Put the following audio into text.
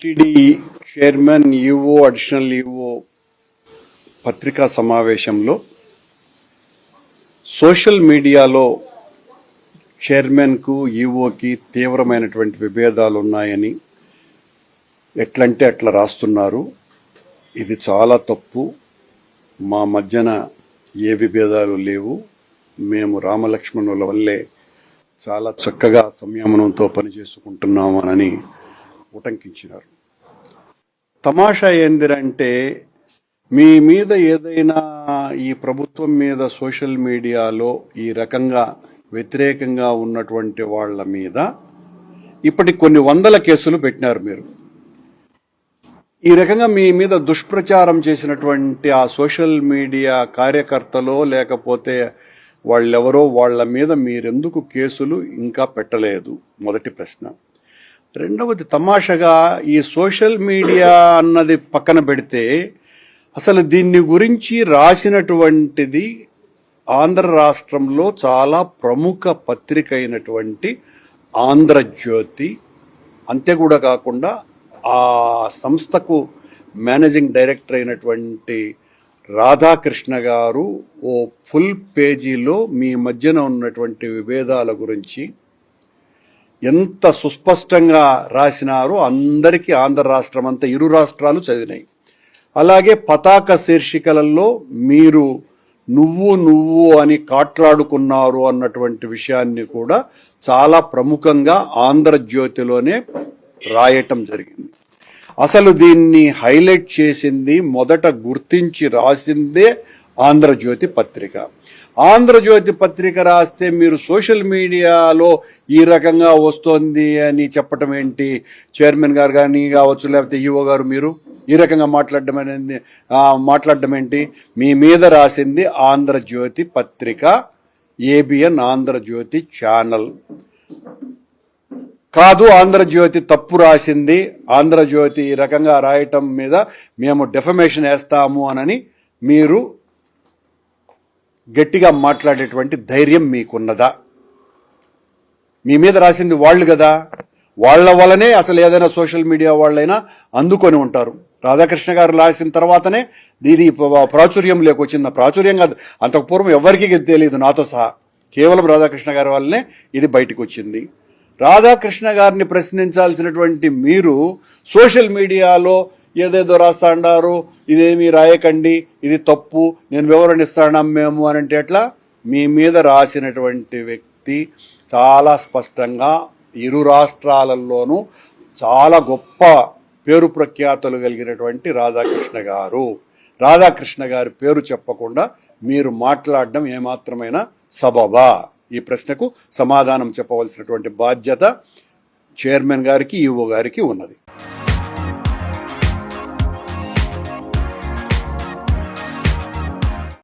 TTD chairman EO additional EO పత్రికా సమావేశంలో social మీడియాలో చైర్మన్కు ఈఓకి తీవ్రమైనటువంటి విభేదాలు ఉన్నాయని ఎట్లంటే అట్లా రాస్తున్నారు. ఇది చాలా తప్పు. మా మధ్యన ఏ విభేదాలు లేవు. మేము రామలక్ష్మణుల వల్లే చాలా చక్కగా సంయమనంతో పనిచేసుకుంటున్నామని ఉటంకించినారు. తమాషా ఏందిరంటే మీ మీద ఏదైనా ఈ ప్రభుత్వం మీద సోషల్ మీడియాలో ఈ రకంగా వ్యతిరేకంగా ఉన్నటువంటి వాళ్ళ మీద ఇప్పటికి కొన్ని వందల కేసులు పెట్టినారు. మీరు ఈ రకంగా మీ మీద దుష్ప్రచారం చేసినటువంటి ఆ సోషల్ మీడియా కార్యకర్తలో లేకపోతే వాళ్ళెవరో వాళ్ళ మీద మీరెందుకు కేసులు ఇంకా పెట్టలేదు? మొదటి ప్రశ్న. రెండవది, తమాషగా ఈ సోషల్ మీడియా అన్నది పక్కన పెడితే అసలు దీన్ని గురించి రాసినటువంటిది ఆంధ్ర రాష్ట్రంలో చాలా ప్రముఖ పత్రిక అయినటువంటి ఆంధ్రజ్యోతి. అంతే కూడా కాకుండా ఆ సంస్థకు మేనేజింగ్ డైరెక్టర్ అయినటువంటి రాధాకృష్ణ గారు ఓ ఫుల్ పేజీలో మీ మధ్యన ఉన్నటువంటి విభేదాల గురించి ఎంత సుస్పష్టంగా రాసినారో అందరికీ ఆంధ్ర రాష్ట్రం అంతా ఇరు రాష్ట్రాలు చదివినాయి. అలాగే పతాక శీర్షికలలో మీరు నువ్వు అని కాట్లాడుకున్నారు అన్నటువంటి విషయాన్ని కూడా చాలా ప్రముఖంగా ఆంధ్రజ్యోతిలోనే రాయటం జరిగింది. అసలు దీన్ని హైలైట్ చేసింది, మొదట గుర్తించి రాసిందే ఆంధ్రజ్యోతి పత్రిక. ఆంధ్రజ్యోతి పత్రిక రాస్తే మీరు సోషల్ మీడియాలో ఈ రకంగా వస్తోంది అని చెప్పటం ఏంటి? చైర్మన్ గారు కానీ కావచ్చు, లేకపోతే ఈఓ గారు మీరు ఈ రకంగా మాట్లాడడం ఏంటి? మీ మీద రాసింది ఆంధ్రజ్యోతి పత్రిక, ఏబిఎన్ ఆంధ్రజ్యోతి ఛానల్ కాదు. ఆంధ్రజ్యోతి తప్పు రాసింది. ఆంధ్రజ్యోతి ఈ రకంగా రాయటం మీద మేము డెఫమేషన్ వేస్తాము అని మీరు గట్టిగా మాట్లాడేటువంటి ధైర్యం మీకున్నదా? మీ మీద రాసింది వాళ్ళు కదా, వాళ్ళ వల్లనే అసలు ఏదైనా సోషల్ మీడియా వాళ్ళైనా అందుకొని ఉంటారు. రాధాకృష్ణ గారు రాసిన తర్వాతనే ఇది ప్రాచుర్యం లేకొచ్చింది. ప్రాచుర్యం కాదు, అంతకు పూర్వం ఎవరికి తెలియదు, నాతో సహా. కేవలం రాధాకృష్ణ గారి వల్లనే ఇది బయటకు వచ్చింది. రాధాకృష్ణ గారిని ప్రశ్నించాల్సినటువంటి మీరు సోషల్ మీడియాలో ఏదేదో రాస్తాండారు, ఇదేమీ రాయకండి, ఇది తప్పు, నేను వివరణ ఇస్తాను మేము అని అంటే ఎట్లా? మీ మీద రాసినటువంటి వ్యక్తి చాలా స్పష్టంగా ఇరు రాష్ట్రాలలోనూ చాలా గొప్ప పేరు ప్రఖ్యాతులు కలిగినటువంటి రాధాకృష్ణ గారు. రాధాకృష్ణ గారి పేరు చెప్పకుండా మీరు మాట్లాడడం ఏమాత్రమైనా సబబా? ఈ ప్రశ్నకు సమాధానం చెప్పవలసినటువంటి బాధ్యత చైర్మన్ గారికి, ఈఓ గారికి ఉన్నది.